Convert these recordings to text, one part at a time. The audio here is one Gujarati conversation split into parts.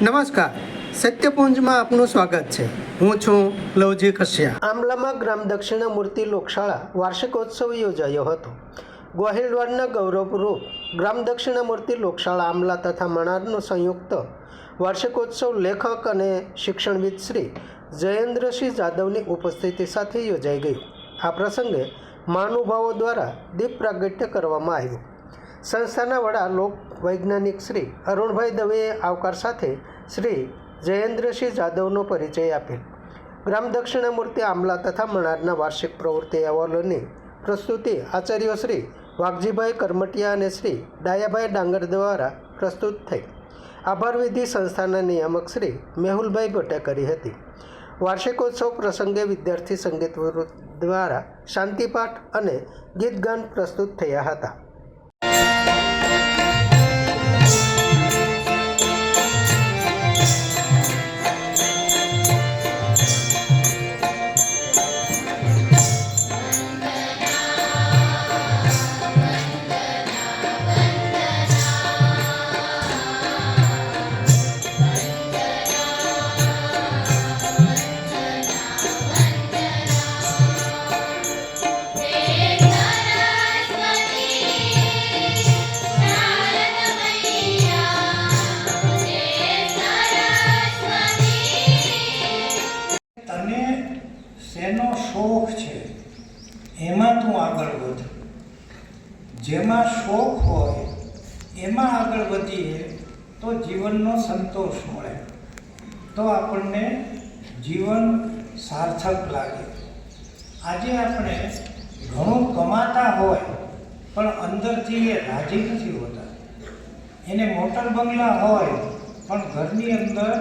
નમસ્કાર, સત્યપુંજમાં આપનું સ્વાગત છે. હું છું લવજી કશ્યા. આંબલામાં ગ્રામ દક્ષિણામૂર્તિ લોકશાળા વાર્ષિકોત્સવ યોજાયો હતો. ગોહિલવાડના ગૌરવરૂપ ગ્રામ દક્ષિણામૂર્તિ લોકશાળા આંબલા તથા મણારનો સંયુક્ત વાર્ષિકોત્સવ લેખક અને શિક્ષણવિદ શ્રી જયેન્દ્રસિંહ જાદવની ઉપસ્થિતિ સાથે યોજાઈ ગયું. આ પ્રસંગે મહાનુભાવો દ્વારા દીપ પ્રાગટ્ય કરવામાં આવ્યું. સંસ્થાના વડા લોક વૈજ્ઞાનિક શ્રી અરુણભાઈ દવેએ આવકાર સાથે શ્રી જયેન્દ્રસિંહ જાદવનો પરિચય આપેલ. ગ્રામ દક્ષિણામૂર્તિ આંબલા તથા મણારના વાર્ષિક પ્રવૃત્તિ અહેવાલોની પ્રસ્તુતિ આચાર્ય શ્રી વાઘજીભાઈ કરમટિયા અને શ્રી ડાયાભાઈ ડાંગર દ્વારા પ્રસ્તુત થઈ. આભાર વિધિ સંસ્થાના નિયામક શ્રી મેહુલભાઈ ભટ્ટે કરી હતી. વાર્ષિકોત્સવ પ્રસંગે વિદ્યાર્થી સંગીત દ્વારા શાંતિપાઠ અને ગીતગાન પ્રસ્તુત થયા હતા. શેનો શોખ છે એમાં તું આગળ વધ. જેમાં શોખ હોય એમાં આગળ વધીએ તો જીવનનો સંતોષ મળે, તો આપણને જીવન સાર્થક લાગે. આજે આપણે ઘણું કમાતા હોય પણ અંદરથી એ રાજી નથી હોતા. એને મોટર બંગલા હોય પણ ઘરની અંદર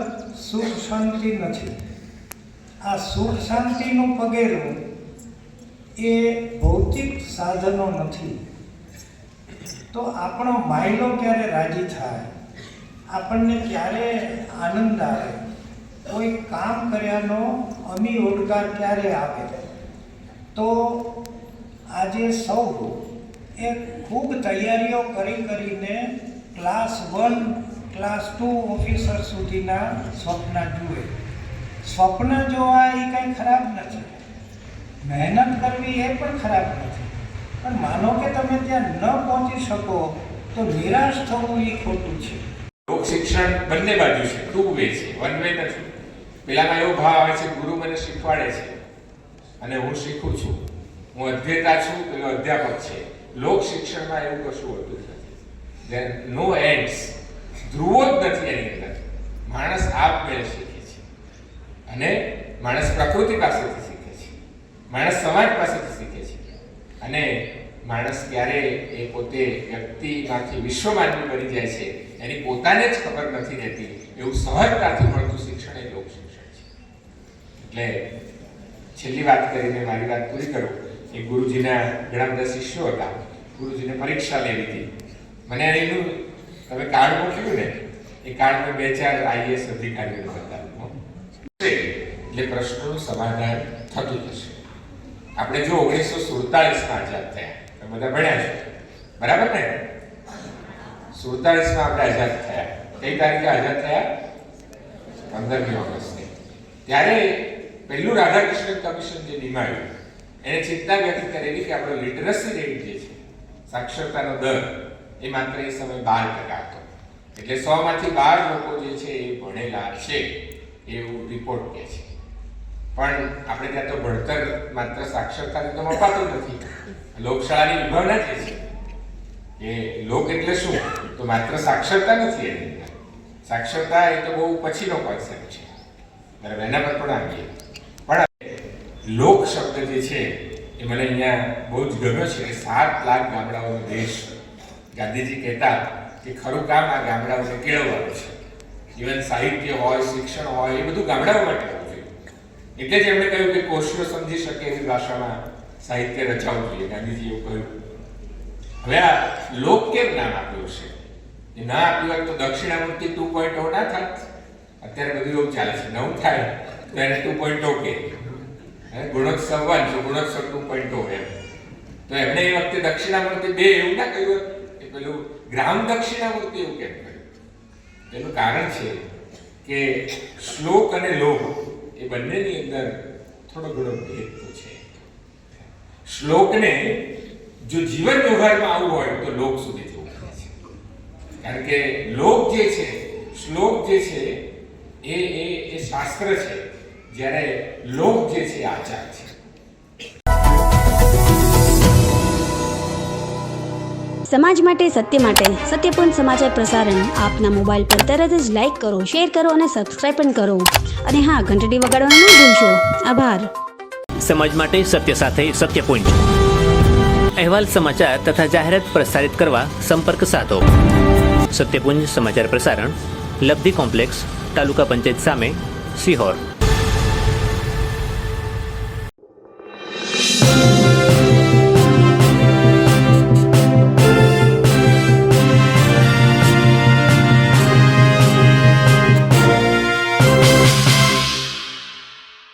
સુખ શાંતિ નથી. આ સુખ શાંતિનું પગેરું એ ભૌતિક સાધનો નથી. તો આપણો માયલો ક્યારે રાજી થાય, આપણને ક્યારે આનંદ આવે, કોઈ કામ કર્યાનો અમી ઓડકાર ક્યારે આવે, તો આજે સૌ એ ખૂબ તૈયારીઓ કરીને ક્લાસ 1 ક્લાસ 2 ઓફિસર સુધીના સ્વપ્ન જુએ. સ્વપ્ન જોવા એ કંઈ ખરાબ નથી, મહેનત કરવી એ પણ ખરાબ નથી, પણ માનો કે તમે ત્યાં ન પહોંચી શકો તો નિરાશ થવું એ ખોટું છે. લોક શિક્ષણ બંને બાજુ છે, ટુ વે છે, વન વે નથી. પેલામાં એવો ભાવ આવે છે ગુરુ મને શીખવાડે છે અને હું શીખું છું, હું અધ્યતા છું, પેલો અધ્યાપક છે. લોક શિક્ષણમાં એવું કશું હોતું નથી. નો એન્ડ્સ, ધ્રુવો જ નથી એની અંદર. માણસ આપમેળે શીખે છે અને માણસ પ્રકૃતિ પાસેથી શીખે છે, માણસ સમાજ પાસેથી શીખે છે અને માણસ ક્યારે એ પોતે વ્યક્તિમાંથી વિશ્વમાનવી બની જાય છે એની પોતાને જ ખબર નથી રહેતી. એવું સહજતાથી મળતું શિક્ષણ એ લોક શિક્ષણ છે. એટલે છેલ્લી વાત કરીને મારી વાત પૂરી કરું. એ ગુરુજીના ઘણા બધા શિષ્યો હતા. ગુરુજીને પરીક્ષા લેવી હતી. મને એનું તમે કાર્ડ મોકલ્યું ને, એ કાર્ડ મેં 2-4 આઈએએસ અધિકારીઓને બતાવ્યું એટલે પ્રશ્નોનું સમાધાન થતું જશે. આપણે જો 1947માં આઝાદ થયા, બધા ભણ્યા છે બરાબર ને? 47માં આપણે આઝાદ થયા. કઈ તારીખે આઝાદ થયા? 15મી ઓગસ્ટે. ત્યારે પહેલું રાધાકૃષ્ણન કમિશન જે નિમાયું એને ચિંતા વ્યક્ત કરેલી કે આપણો લિટરસી રેટ જે છે, સાક્ષરતાનો દર, એ માત્ર એ સમય 12% હતો. એટલે 100 માંથી 12 લોકો જે છે એ ભણેલા છે એવું રિપોર્ટ કહે છે. પણ આપણે ત્યાં તો ભણતર માત્ર સાક્ષરતાથી તો મપાતું નથી. લોકશાળાની વિભાવના જે છે એ લોક એટલે શું, તો માત્ર સાક્ષરતા નથી. એની સાક્ષરતા એ તો બહુ પછીનો કોન્સેપ્ટ છે બરાબર, એના પર પણ આવીએ. પણ લોક શબ્દ જે છે એ મને અહીંયા બહુ જ ગમ્યો છે કે 7 લાખ ગામડાઓનો દેશ. ગાંધીજી કહેતા કે ખરું કામ આ ગામડાઓને કેળવવાનું છે. ઇવન સાહિત્ય હોય, શિક્ષણ હોય, એ બધું ગામડાઓ માટે હોવું જોઈએ. એટલે જ એમણે કહ્યું કે કોશીઓ સમજી શકે એવી ભાષામાં સાહિત્ય રચાવવું જોઈએ. ગાંધીજી એવું કહ્યું. હવે આ લોક કેમ નામ આપ્યું છે? એ ના આપ્યું હોત તો દક્ષિણામૂર્તિ 2.0 ના થાત. અત્યારે બધું એવું ચાલે છે, નવું થાય તો એને 2.0 કે ગુણોત્સવ 1 તો ગુણોત્સવ 2.0 એમ. તો એમણે એ વખતે દક્ષિણામૂર્તિ 2 એવું ના કહ્યું. પેલું ગ્રામ દક્ષિણામૂર્તિ એવું કેમ કર્યું? એનું કારણ છે કે શ્લોક અને લોક એ બંનેની અંદર થોડો ઘણો ભેદ તો છે. શ્લોકને જો જીવન વ્યવહારમાં આવવું હોય તો લોક સુધી જવું પડે છે. કારણ કે લોક જે છે, શ્લોક જે છે એ શાસ્ત્ર છે, જ્યારે લોક જે છે આચાર છે. સમાજ માટે, સત્ય માટે, સત્યપૂર્ણ સમાચાર પ્રસારણ આપના મોબાઈલ પર તરત જ લાઈક કરો, શેર કરો અને સબસ્ક્રાઇબ પણ કરો. અને હા, ઘંટડી વગાડવાનું ન ભૂલશો. આભાર. સમાજ માટે સત્ય સાથે સત્યપૂર્ણ અહેવાલ, સમાચાર તથા જાહેરાત પ્રસારિત કરવા સંપર્ક સાધો. સત્યપુંજ સમાચાર પ્રસારણ, લબ્ધિ કોમ્પ્લેક્સ, તાલુકા પંચાયત સામે, સિહોર.